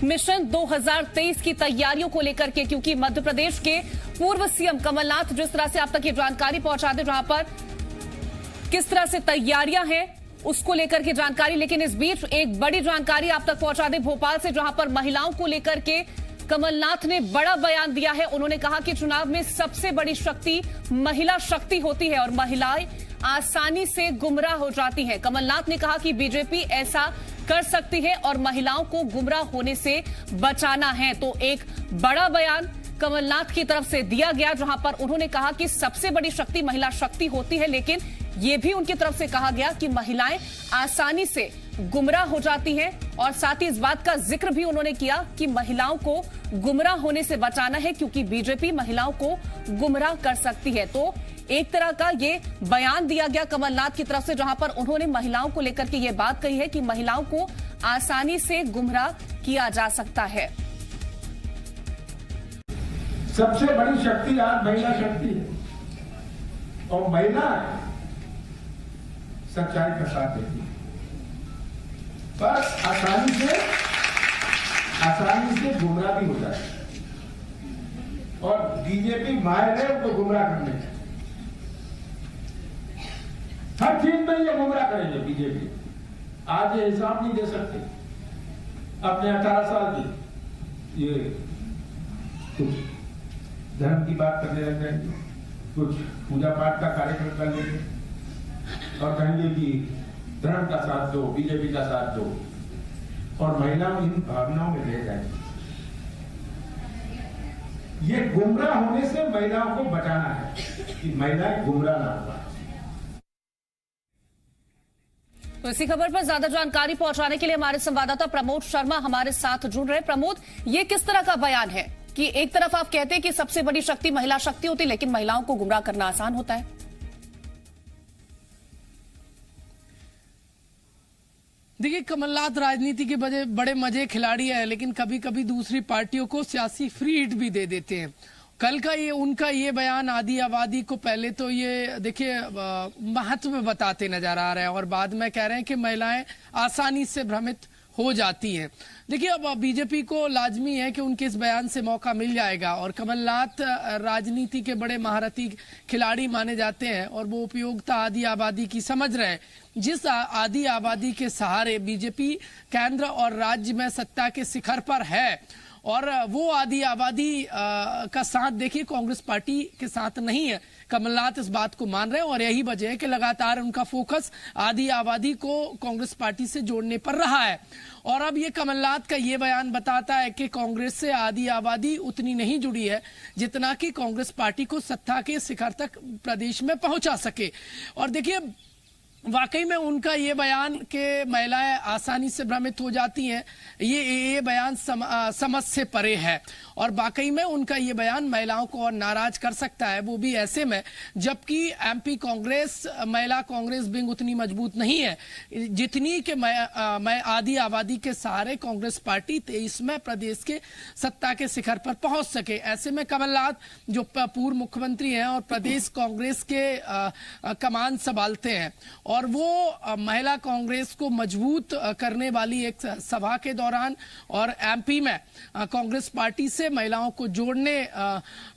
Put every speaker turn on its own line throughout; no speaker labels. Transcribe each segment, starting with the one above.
Mission 2023 की तैयारियों को लेकर के, क्योंकि मध्य प्रदेश के पूर्व सीएम कमलनाथ जिस तरह से आप तक ये जानकारी पहुंचा दे जहां पर किस तरह से तैयारियां हैं उसको लेकर के जानकारी। लेकिन इस बीच एक बड़ी जानकारी आप तक पहुंचा दे भोपाल से, जहां पर महिलाओं को लेकर के कमलनाथ ने बड़ा बयान दिया है। उन्होंने कहा कि चुनाव में सबसे बड़ी शक्ति महिला शक्ति होती है और महिलाएं आसानी से गुमराह हो जाती हैं। कमलनाथ ने कहा कि बीजेपी ऐसा कर सकती है और महिलाओं को गुमराह होने से बचाना है। तो एक बड़ा बयान कमलनाथ की तरफ से दिया गया, जहां पर उन्होंने कहा कि सबसे बड़ी शक्ति महिला शक्ति होती है, लेकिन यह भी उनकी तरफ से कहा गया कि महिलाएं आसानी से गुमराह हो जाती हैं। और साथ ही इस बात का जिक्र भी उन्होंने किया कि महिलाओं को गुमराह होने से बचाना है, क्योंकि बीजेपी महिलाओं को गुमराह कर सकती है। तो एक तरह का ये बयान दिया गया कमलनाथ की तरफ से, जहां पर उन्होंने महिलाओं को लेकर के ये बात कही है कि महिलाओं को आसानी से गुमराह किया जा सकता है।
सबसे बड़ी शक्ति आज महिला शक्ति है और महिला सच्चाई का साथ देती है, बस आसानी से गुमराह भी हो जाए। और बीजेपी माहिर है उनको गुमराह करने में, हर चीज में ये गुमराह करेंगे बीजेपी। आज ये हिसाब नहीं दे सकते अपने 18 साल की, ये कुछ धर्म की बात करने लग जाएंगे, कुछ पूजा पाठ का कार्यक्रम कर लेंगे और कहेंगे कि धर्म का साथ दो, बीजेपी का साथ दो, और महिलाओं इन भावनाओं में रह जाएंगी। ये गुमराह होने से महिलाओं को बचाना है कि महिलाएं गुमराह ना हो।
तो इसी खबर पर ज्यादा जानकारी पहुंचाने के लिए हमारे संवाददाता प्रमोद शर्मा हमारे साथ जुड़ रहे। प्रमोद, ये किस तरह का बयान है कि एक तरफ आप कहते हैं कि सबसे बड़ी शक्ति महिला शक्ति होती है, लेकिन महिलाओं को गुमराह करना आसान होता है?
देखिए, कमलनाथ राजनीति के बड़े मजे खिलाड़ी है, लेकिन कभी कभी दूसरी पार्टियों को सियासी फ्री हिट भी दे देते हैं। कल का उनका ये बयान आदि आबादी को पहले तो ये देखिए महत्व बताते नजर आ रहे हैं और बाद में कह रहे हैं कि महिलाएं आसानी से भ्रमित हो जाती हैं। देखिए, अब बीजेपी को लाजमी है कि उनके इस बयान से मौका मिल जाएगा और कमलनाथ राजनीति के बड़े महारथी खिलाड़ी माने जाते हैं और वो उपयोगिता आदि आबादी की समझ रहे हैं। जिस आदि आबादी के सहारे बीजेपी केंद्र और राज्य में सत्ता के शिखर पर है और वो आदि आबादी का साथ देखिए कांग्रेस पार्टी के साथ नहीं है। कमलनाथ इस बात को मान रहे हैं और यही वजह है कि लगातार उनका फोकस आदि आबादी को कांग्रेस पार्टी से जोड़ने पर रहा है। और अब ये कमलनाथ का ये बयान बताता है कि कांग्रेस से आदि आबादी उतनी नहीं जुड़ी है जितना कि कांग्रेस पार्टी को सत्ता के शिखर तक प्रदेश में पहुंचा सके। और देखिए, वाकई में उनका ये बयान कि महिलाएं आसानी से भ्रमित हो जाती हैं, ये बयान समझ से परे है और वाकई में उनका ये बयान महिलाओं को और नाराज कर सकता है, वो भी ऐसे में जबकि एमपी कांग्रेस महिला कांग्रेस विंग उतनी मजबूत नहीं है जितनी कि आदि आबादी के सहारे कांग्रेस पार्टी 23 में प्रदेश के सत्ता के शिखर पर पहुंच सके। ऐसे में कमलनाथ जो पूर्व मुख्यमंत्री हैं और प्रदेश कांग्रेस के कमान संभालते हैं और वो महिला कांग्रेस को मजबूत करने वाली एक सभा के दौरान और एमपी में कांग्रेस पार्टी से महिलाओं को जोड़ने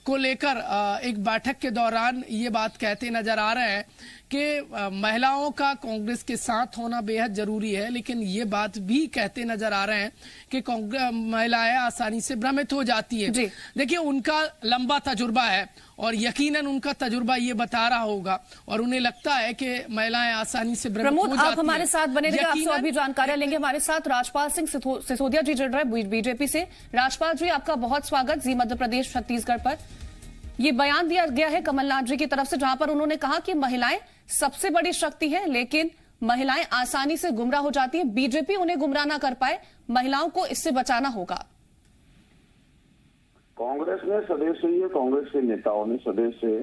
को लेकर एक बैठक के दौरान ये बात कहते नजर आ रहे हैं कि महिलाओं का कांग्रेस के साथ होना बेहद जरूरी है, लेकिन ये बात भी कहते नजर आ रहे हैं कि महिलाएं आसानी से भ्रमित हो जाती है। देखिए, उनका लंबा तजुर्बा है और यकीनन उनका तजुर्बा ये बता रहा होगा और उन्हें लगता है कि महिलाएं आसानी से भ्रमित हो जाती हैं।
आप हमारे साथ बने रहिए, आपसे और भी जानकारियां लेंगे। हमारे साथ राजपाल सिंह सिसोदिया जी जुड़ रहे हैं बीजेपी से। राजपाल जी, आपका बहुत स्वागत जी मध्य प्रदेश छत्तीसगढ़ पर। ये बयान दिया गया है कमलनाथ जी की तरफ से, जहां पर उन्होंने कहा कि महिलाएं सबसे बड़ी शक्ति है, लेकिन महिलाएं आसानी से गुमराह हो जाती हैं। बीजेपी उन्हें गुमराह ना कर पाए, महिलाओं को इससे बचाना होगा।
कांग्रेस ने सदैव से ही, कांग्रेस के नेताओं ने सदैव से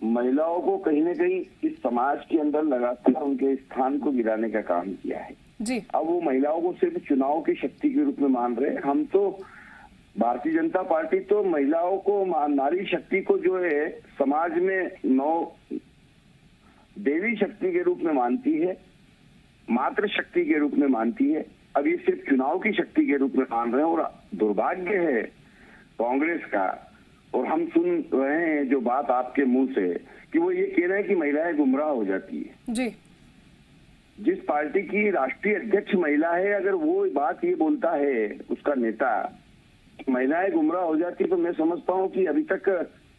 महिलाओं को कहीं न कहीं इस समाज के अंदर लगातार उनके स्थान को गिराने का काम किया है
जी।
अब वो महिलाओं को सिर्फ चुनाव की शक्ति के रूप में मान रहे हैं। हम तो भारतीय जनता पार्टी तो महिलाओं को, नारी शक्ति को जो है समाज में देवी शक्ति के रूप में मानती है, मातृ शक्ति के रूप में मानती है अब ये सिर्फ चुनाव की शक्ति के रूप में मान रहे हैं। और दुर्भाग्य है कांग्रेस का, और हम सुन रहे हैं जो बात आपके मुंह से कि वो ये कह रहे हैं कि महिलाएं गुमराह हो जाती है।
जी,
जिस पार्टी की राष्ट्रीय अध्यक्ष महिला है, अगर वो बात ये बोलता है उसका नेता, महिलाएं गुमराह हो जाती, तो मैं समझता हूँ कि अभी तक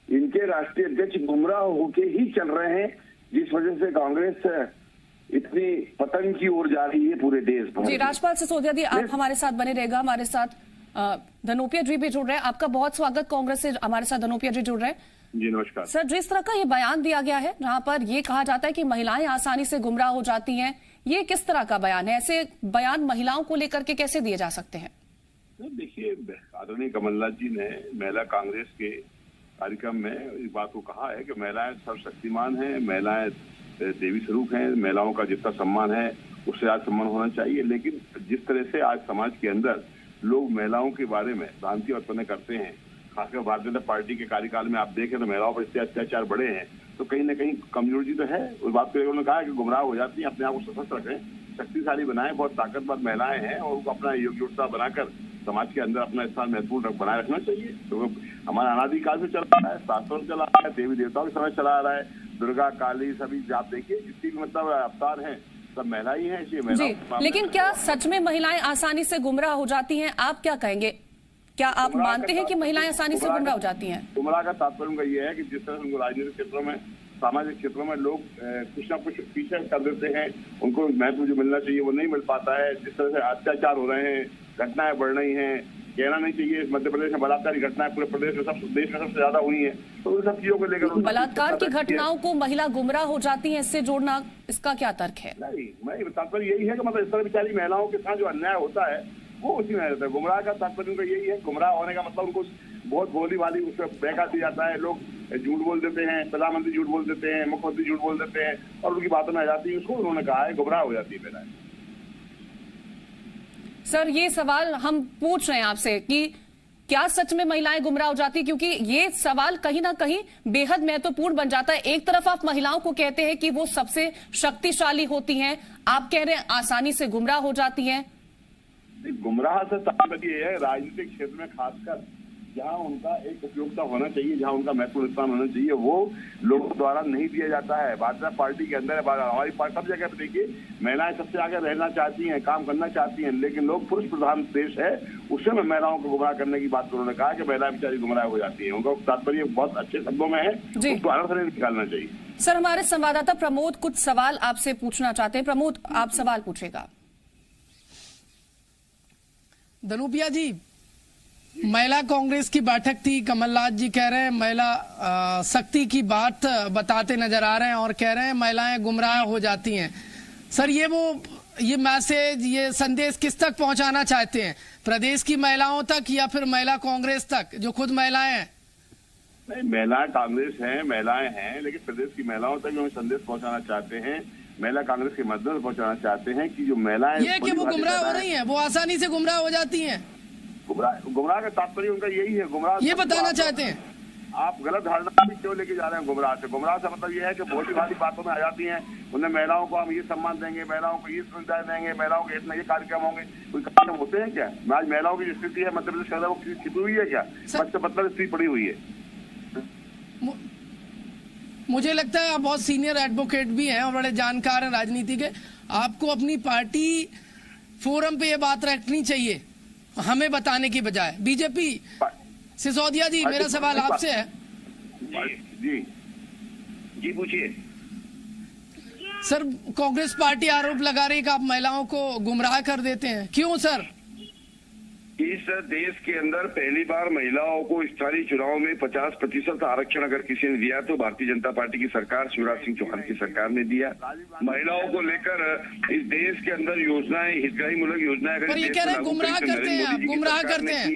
इनके राष्ट्रीय अध्यक्ष गुमराह होके ही चल रहे हैं, जिस वजह से कांग्रेस इतनी पतन की ओर जा रही है पूरे देश भर।
जी, राजपाल सिसोदिया जी, आप हमारे साथ बने रहेगा। हमारे साथ धनोपिया जी भी जुड़ रहे हैं। आपका बहुत स्वागत। कांग्रेस से हमारे साथ धनोपिया जी जुड़ रहे हैं।
जी नमस्कार
सर, जिस तरह का ये बयान दिया गया है जहां पर ये कहा जाता है कि महिलाएं आसानी से गुमराह हो जाती हैं, ये किस तरह का बयान है? ऐसे बयान महिलाओं को लेकर के कैसे दिए जा सकते हैं?
देखिए, आदरणीय कमलनाथ जी ने महिला कांग्रेस के कार्यक्रम में इस बात को कहा है कि महिलाएं सर्वशक्तिमान हैं, महिलाएं देवी स्वरूप हैं, महिलाओं का जितना सम्मान है उससे आज सम्मान होना चाहिए। लेकिन जिस तरह से आज समाज के अंदर लोग महिलाओं के बारे में भ्रांति उत्पन्न करते हैं, खासकर भारतीय जनता पार्टी के कार्यकाल में आप देखें तो महिलाओं पर इतने अत्याचार बढ़े हैं, तो कहीं ना कहीं कमजोरी तो है। उस बात को उन्होंने कहा कि गुमराह हो जाती है, अपने आप को सशक्त रखें, शक्तिशाली बनाएं, बहुत ताकतवर महिलाएं हैं और उनको अपना योग्यता बनाकर समाज के अंदर अपना स्थान महत्वपूर्ण बनाए रखना चाहिए। तो हमारा अनादिकाल से चल रहा है, शास्त्रों से चला रहा है, देवी देवताओं के समय चला आ रहा है, दुर्गा काली सभी आप देखिए जितनी भी मतलब अवतार हैं सब महिला ही है।
जी, लेकिन क्या सच में महिलाएं आसानी से गुमराह हो जाती हैं? आप क्या कहेंगे? क्या आप मानते हैं कि महिलाएं आसानी से गुमराह हो जाती हैं?
गुमराह का तात्पर्य उनका ये है कि जिस तरह उनको राजनीतिक क्षेत्रों में, सामाजिक क्षेत्रों में लोग कुछ ना कुछ पीछे कर देते हैं, उनको महत्व जो मिलना चाहिए वो नहीं मिल पाता है। जिस तरह से अत्याचार हो रहे हैं, घटनाएं बढ़ रही हैं, कहना नहीं चाहिए मध्य प्रदेश में बलात्कार की घटनाएं पूरे प्रदेश में देश में सबसे ज्यादा हुई है। तो उन सब चीजों को लेकर
बलात्कार की घटनाओं को महिला गुमराह हो जाती है, इससे जोड़ना इसका क्या तर्क है?
नहीं, मैं तात्पर्य यही है कि मतलब इस तरह बेचारी महिलाओं के साथ जो अन्याय होता है वो उसी में रहता है। गुमराह का तात्पर्य उनका यही है, गुमराह होने का मतलब उनको बहुत भोली भाली उसमें बहका दिया जाता है, लोग झूठ बोल देते हैं, प्रधानमंत्री झूठ बोल देते हैं, मुख्यमंत्री झूठ बोल देते हैं और उनकी बातों में आ जाती है। उसको उन्होंने कहा है गुमराह हो जाती है महिलाएं।
सर, ये सवाल हम पूछ रहे हैं आपसे कि क्या सच में महिलाएं गुमराह हो जाती है, क्योंकि ये सवाल कहीं ना कहीं बेहद महत्वपूर्ण बन जाता है। एक तरफ आप महिलाओं को कहते हैं कि वो सबसे शक्तिशाली होती हैं, आप कह रहे हैं आसानी से गुमराह हो जाती हैं।
गुमराह से तात्पर्य ये है राजनीतिक क्षेत्र में खासकर जहां उनका एक उपयोगिता होना चाहिए, जहां उनका महत्वपूर्ण स्थान होना चाहिए, वो लोगों द्वारा नहीं दिया जाता है। भाजपा पार्टी के अंदर हमारी पार्टी सब जगह पे देखिए महिलाएं सबसे आगे रहना चाहती हैं, काम करना चाहती हैं, लेकिन लोग पुरुष प्रधान देश है उससे में महिलाओं को गुमराह करने की बात उन्होंने कहा कि महिलाएं बेचारी गुमराह हो जाती है। उनका तात्पर्य बहुत अच्छे शब्दों में है, उसको अर्थ नहीं निकालना चाहिए।
सर, हमारे संवाददाता प्रमोद कुछ सवाल आपसे पूछना चाहते हैं। प्रमोद, आप सवाल पूछेगा।
धनुपिया जी, महिला कांग्रेस की बैठक थी, कमलनाथ जी कह रहे हैं महिला शक्ति की बात बताते नजर आ रहे हैं और कह रहे हैं महिलाएं गुमराह हो जाती हैं। सर, ये मैसेज, ये संदेश किस तक पहुंचाना चाहते हैं? प्रदेश की महिलाओं तक या फिर महिला कांग्रेस तक जो खुद महिलाएं हैं?
नहीं, महिलाएं कांग्रेस हैं, महिलाएं हैं, लेकिन प्रदेश की महिलाओं तक हम संदेश पहुंचाना चाहते हैं, महिला कांग्रेस के माध्यम से पहुंचाना चाहते हैं कि जो महिलाएं
ये कि वो गुमराह हो रही हैं, वो आसानी से गुमराह हो जाती हैं।
गुमराह का तात्पर्य उनका यही है। गुमराह
ये बताना चाहते हैं
आप गलत धारणा भी क्यों लेके जा रहे हैं गुमराह से? गुमराह से मतलब ये है कि बहुत ही भारी बातों में आ जाती हैं, उन्हें महिलाओं को हम ये सम्मान देंगे, महिलाओं को ये सुविधाएं देंगे, महिलाओं के इतना ये कार्यक्रम होंगे। कोई कार्यक्रम होते हैं क्या? आज महिलाओं की स्थिति है मध्य प्रदेश के अंदर वो छिपी हुई है क्या? मतलब स्थिति पड़ी हुई है।
मुझे लगता है आप बहुत सीनियर एडवोकेट भी हैं और बड़े जानकार हैं राजनीति के। आपको अपनी पार्टी फोरम पे ये बात रखनी चाहिए हमें बताने की बजाय। बीजेपी सिसोदिया जी, मेरा सवाल आपसे है।
जी पूछिए।
सर, कांग्रेस पार्टी आरोप लगा रही है कि आप महिलाओं को गुमराह कर देते हैं, क्यों सर?
इस देश के अंदर पहली बार महिलाओं को स्थानीय चुनाव में 50% आरक्षण अगर किसी ने दिया तो भारतीय जनता पार्टी की सरकार, शिवराज सिंह चौहान की सरकार ने दिया। महिलाओं को लेकर इस देश के अंदर योजनाएं, हितग्राही मूलक योजनाएं
पर ये कह रहे हैं गुमराह करते हैं, आप गुमराह करते हैं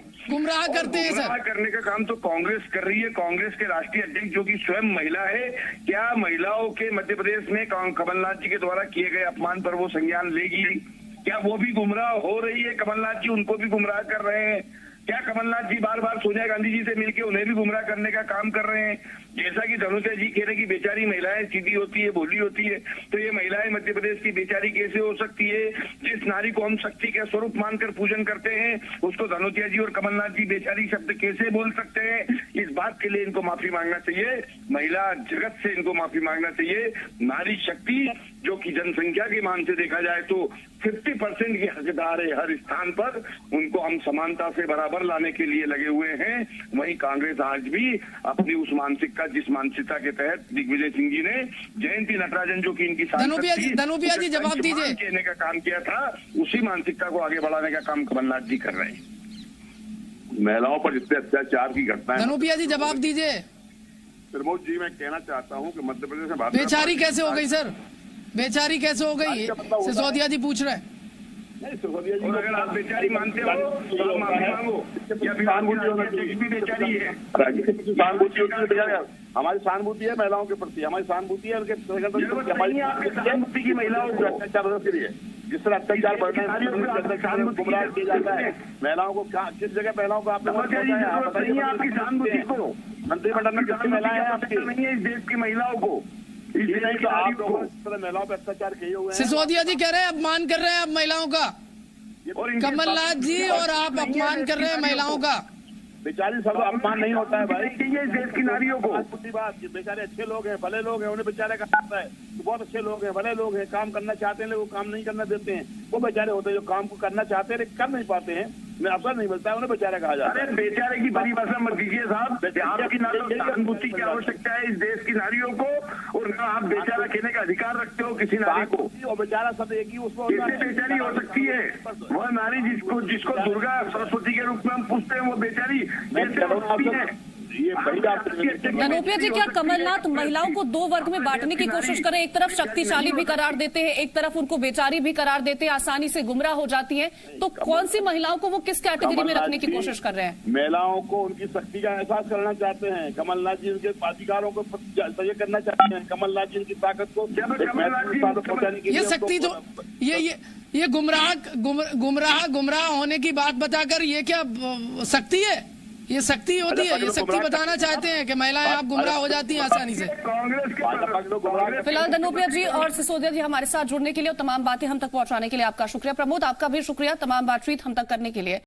सर।
गुमराह करने का काम तो कांग्रेस कर रही है। कांग्रेस के राष्ट्रीय अध्यक्ष जो कि स्वयं महिला है, क्या महिलाओं के मध्य प्रदेश में कमलनाथ जी के द्वारा किए गए अपमान पर वो संज्ञान लेगी? क्या वो भी गुमराह हो रही है? कमलनाथ जी उनको भी गुमराह कर रहे हैं। क्या कमलनाथ जी बार बार सोनिया गांधी जी से मिलकर उन्हें भी गुमराह करने का काम कर रहे हैं? जैसा कि धनुषा जी कह रहे कि बेचारी महिलाएं सीधी होती है, भोली होती है, तो ये महिलाएं मध्य प्रदेश की बेचारी कैसे हो सकती है? जिस नारी को हम शक्ति का स्वरूप मानकर पूजन करते हैं उसको धनुषा जी और कमलनाथ जी बेचारी शब्द कैसे बोल सकते हैं? इस बात के लिए इनको माफी मांगना चाहिए, महिला जगत से इनको माफी मांगना चाहिए। नारी शक्ति जो कि जनसंख्या के मान से देखा जाए तो 50% की हकदार है हर स्थान पर, उनको हम समानता से बराबर लाने के लिए लगे हुए हैं। वहीं कांग्रेस आज भी अपनी उस मानसिकता, जिस मानसिकता के तहत दिग्विजय सिंह जी ने जयंती नटराजन जो कि इनकी
धनुपिया जी जवाब दीजिए,
कहने का काम किया था, उसी मानसिकता को आगे बढ़ाने का काम कमलनाथ जी कर रहे हैं।
महिलाओं पर जितने अत्याचार की घटनाएं,
धनुपिया जी जवाब दीजिए।
प्रमोद जी मैं कहना चाहता हूं कि मध्य प्रदेश में
बेचारी कैसे हो गई सर? बेचारी कैसे हो गई? सिसोदिया जी पूछ रहे हैं।
नहीं, सिसोदिया जी,
और अगर आप बेचारी मानते हो तो आप माफी मांगो। या फिर सहानुभूति भी बेचारी है,
सहानुभूति होती है, हमारी सहानुभूति है महिलाओं के प्रति, हमारी सहानुभूति है उनके
सहानुभूति की महिलाओं को
अत्याचार के लिए, जिस तरह अत्याचार बढ़ना है, गुमराह किया जाता है महिलाओं को। किस जगह महिलाओं को आपने
आपकी सहानुभूति को
मंत्रिमंडल में कितनी महिलाएं हैं आपकी?
नहीं है इस देश की महिलाओं को,
ये नहीं तो आप लोगों इस तरह महिलाओं पर अत्याचार किए हुए हैं।
सिसोदिया जी कह रहे हैं अपमान कर रहे हैं आप महिलाओं का। कमलनाथ जी और आप अपमान कर रहे हैं महिलाओं का।
बेचारी सब अपमान नहीं होता है भाई,
इस देश की नारियों को।
बात बेचारे अच्छे लोग हैं, भले लोग हैं, उन्हें बेचारे का आता है तो बहुत अच्छे लोग हैं, भले लोग हैं, काम करना चाहते हैं, वो काम नहीं करना देते हैं। वो बेचारे होते हैं जो काम को करना चाहते हैं कर नहीं पाते हैं, उन्हें अवसर नहीं मिलता है, उन्हें बेचारे कहा जाता है।
अरे बेचारे की बड़ी भाषा मत कीजिए साहब, आपकी ना तो सहानुभूति की आवश्यकता है इस देश की नारियों को, और ना आप बेचारा कहने का अधिकार रखते हो किसी नारी को।
और बेचारा सब एक ही उसको
बेचारी हो सकती है वह नारी जिसको दुर्गा सरस्वती के रूप में हम पूछते हैं, वो बेचारी कैसे हो सकती है?
धनुपिया जी, क्या कमलनाथ महिलाओं को दो वर्ग में बांटने की कोशिश करें? एक तरफ शक्तिशाली भी करार देते हैं, एक तरफ उनको बेचारी भी करार देते हैं, आसानी से गुमराह हो जाती हैं, तो कौन सी महिलाओं को वो किस कैटेगरी में रखने की कोशिश कर रहे हैं?
महिलाओं को उनकी शक्ति का एहसास करना चाहते हैं, कमलनाथ जी उनके अधिकारों को सजग करना चाहते हैं, कमलनाथ जी उनकी ताकत को पहुंचाने के लिए।
ये शक्ति तो ये गुमराह होने की बात बताकर ये क्या शक्ति है? ये शक्ति होती है, ये शक्ति बताना चाहते हैं कि महिलाएं आप गुमराह हो जाती हैं आसानी से।
फिलहाल धनुपिया जी और सिसोदिया जी हमारे साथ जुड़ने के लिए और तमाम बातें हम तक पहुंचाने के लिए आपका शुक्रिया। प्रमोद, आपका भी शुक्रिया तमाम बातचीत हम तक करने के लिए।